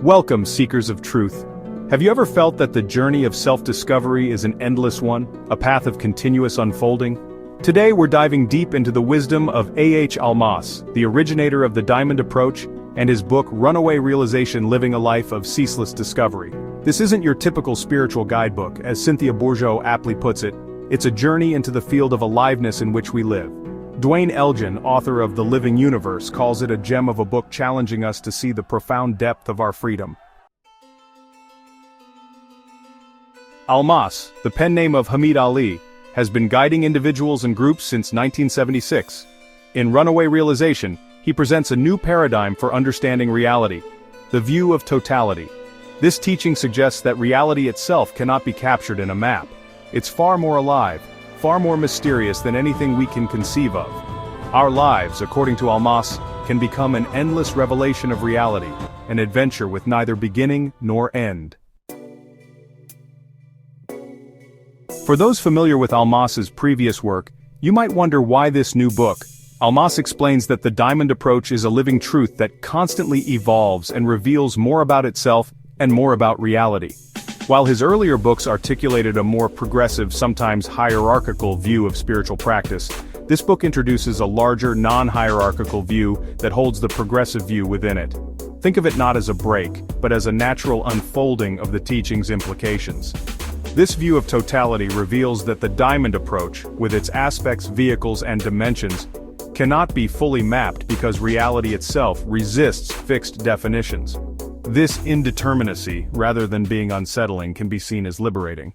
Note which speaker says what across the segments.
Speaker 1: Welcome, seekers of truth. Have you ever felt that the journey of self-discovery is an endless one, a path of continuous unfolding? Today we're diving deep into the wisdom of Almaas, the originator of the Diamond Approach, and his book Runaway Realization: Living a Life of Ceaseless Discovery. This isn't your typical spiritual guidebook, as Cynthia Bourgeault aptly puts it. It's a journey into the field of aliveness in which we live. Dwayne Elgin, author of The Living Universe, calls it a gem of a book challenging us to see the profound depth of our freedom. Almaas, the pen name of Hamid Ali, has been guiding individuals and groups since 1976. In Runaway Realization, he presents a new paradigm for understanding reality, the view of totality. This teaching suggests that reality itself cannot be captured in a map. It's far more alive, far more mysterious than anything we can conceive of. Our lives, according to Almaas, can become an endless revelation of reality, an adventure with neither beginning nor end. For those familiar with Almaas's previous work, you might wonder why this new book. Almaas explains that the Diamond Approach is a living truth that constantly evolves and reveals more about itself and more about reality. While his earlier books articulated a more progressive, sometimes hierarchical view of spiritual practice, this book introduces a larger, non-hierarchical view that holds the progressive view within it. Think of it not as a break, but as a natural unfolding of the teaching's implications. This view of totality reveals that the Diamond Approach, with its aspects, vehicles, and dimensions, cannot be fully mapped because reality itself resists fixed definitions. This indeterminacy, rather than being unsettling, can be seen as liberating.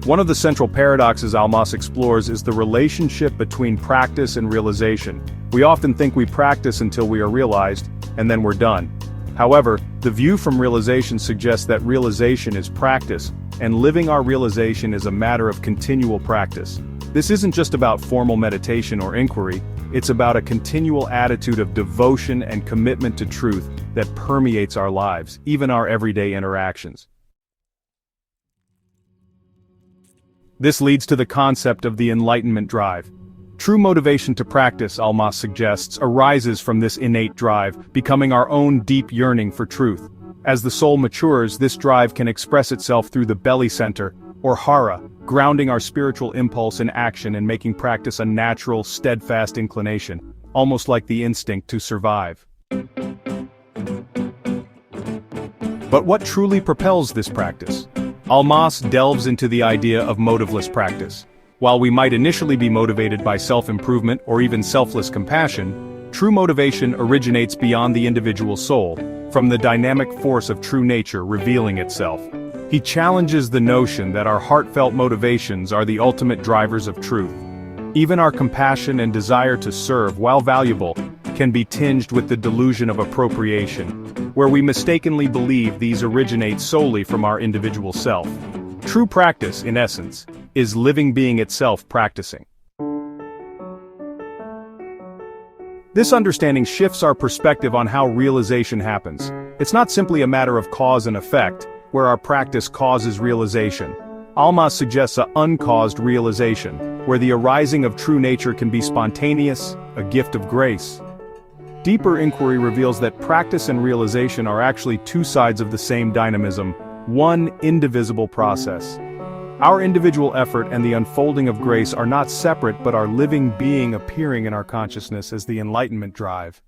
Speaker 1: One of the central paradoxes Almaas explores is the relationship between practice and realization. We often think we practice until we are realized, and then we're done. However, the view from realization suggests that realization is practice, and living our realization is a matter of continual practice. This isn't just about formal meditation or inquiry. It's about a continual attitude of devotion and commitment to truth that permeates our lives, even our everyday interactions. This leads to the concept of the Enlightenment drive. True motivation to practice, Almaas suggests, arises from this innate drive, becoming our own deep yearning for truth. As the soul matures, this drive can express itself through the belly center, or hara, grounding our spiritual impulse in action and making practice a natural, steadfast inclination, almost like the instinct to survive. But what truly propels this practice? Almaas delves into the idea of motiveless practice. While we might initially be motivated by self-improvement or even selfless compassion, true motivation originates beyond the individual soul, from the dynamic force of true nature revealing itself. He challenges the notion that our heartfelt motivations are the ultimate drivers of truth. Even our compassion and desire to serve, while valuable, can be tinged with the delusion of appropriation, where we mistakenly believe these originate solely from our individual self. True practice, in essence, is living being itself practicing. This understanding shifts our perspective on how realization happens. It's not simply a matter of cause and effect, where our practice causes realization. Almaas suggests an uncaused realization, where the arising of true nature can be spontaneous, a gift of grace. Deeper inquiry reveals that practice and realization are actually two sides of the same dynamism, one indivisible process. Our individual effort and the unfolding of grace are not separate but are living being appearing in our consciousness as the Enlightenment drive.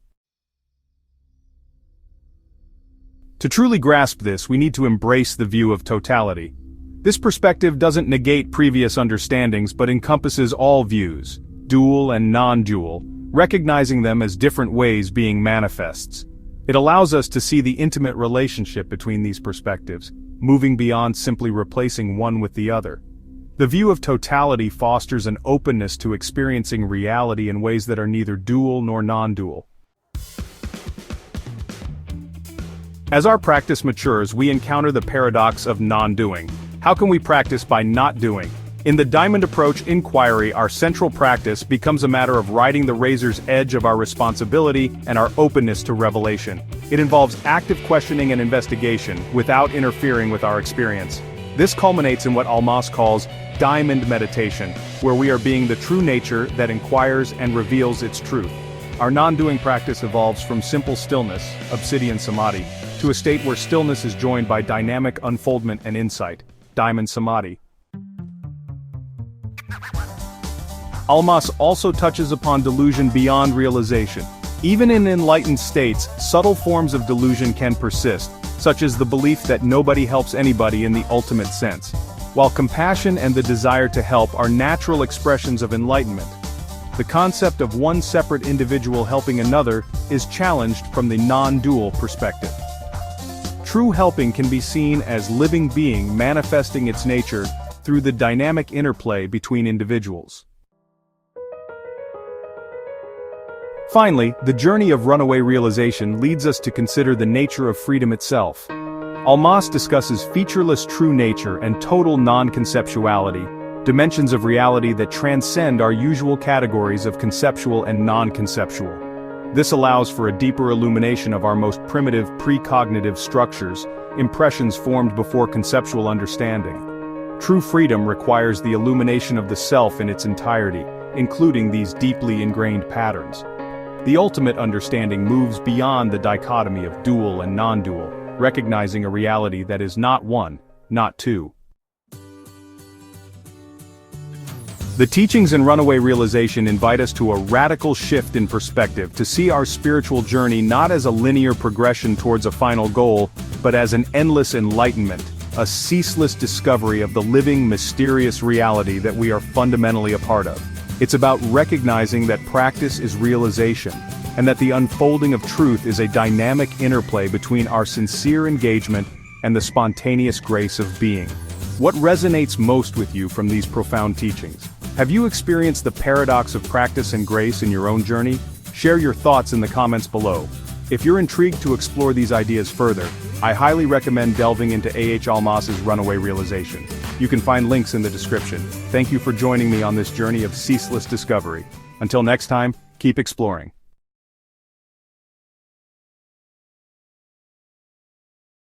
Speaker 1: To truly grasp this, we need to embrace the view of totality. This perspective doesn't negate previous understandings but encompasses all views, dual and non-dual, recognizing them as different ways being manifests. It allows us to see the intimate relationship between these perspectives, moving beyond simply replacing one with the other. The view of totality fosters an openness to experiencing reality in ways that are neither dual nor non-dual. As our practice matures, we encounter the paradox of non-doing. How can we practice by not doing? In the Diamond Approach inquiry, our central practice becomes a matter of riding the razor's edge of our responsibility and our openness to revelation. It involves active questioning and investigation, without interfering with our experience. This culminates in what Almaas calls diamond meditation, where we are being the true nature that inquires and reveals its truth. Our non-doing practice evolves from simple stillness, obsidian samadhi, to a state where stillness is joined by dynamic unfoldment and insight, diamond samadhi. Almaas also touches upon delusion beyond realization. Even in enlightened states, subtle forms of delusion can persist, such as the belief that nobody helps anybody in the ultimate sense, while compassion and the desire to help are natural expressions of enlightenment. The concept of one separate individual helping another is challenged from the non-dual perspective. True helping can be seen as living being manifesting its nature through the dynamic interplay between individuals. Finally, the journey of runaway realization leads us to consider the nature of freedom itself. Almaas discusses featureless true nature and total non-conceptuality, dimensions of reality that transcend our usual categories of conceptual and non-conceptual. This allows for a deeper illumination of our most primitive precognitive structures, impressions formed before conceptual understanding. True freedom requires the illumination of the self in its entirety, including these deeply ingrained patterns. The ultimate understanding moves beyond the dichotomy of dual and non-dual, recognizing a reality that is not one, not two. The teachings in Runaway Realization invite us to a radical shift in perspective, to see our spiritual journey not as a linear progression towards a final goal, but as an endless enlightenment, a ceaseless discovery of the living, mysterious reality that we are fundamentally a part of. It's about recognizing that practice is realization, and that the unfolding of truth is a dynamic interplay between our sincere engagement and the spontaneous grace of being. What resonates most with you from these profound teachings? Have you experienced the paradox of practice and grace in your own journey? Share your thoughts in the comments below. If you're intrigued to explore these ideas further, I highly recommend delving into Almaas's Runaway Realization. You can find links in the description. Thank you for joining me on this journey of ceaseless discovery. Until next time, keep exploring.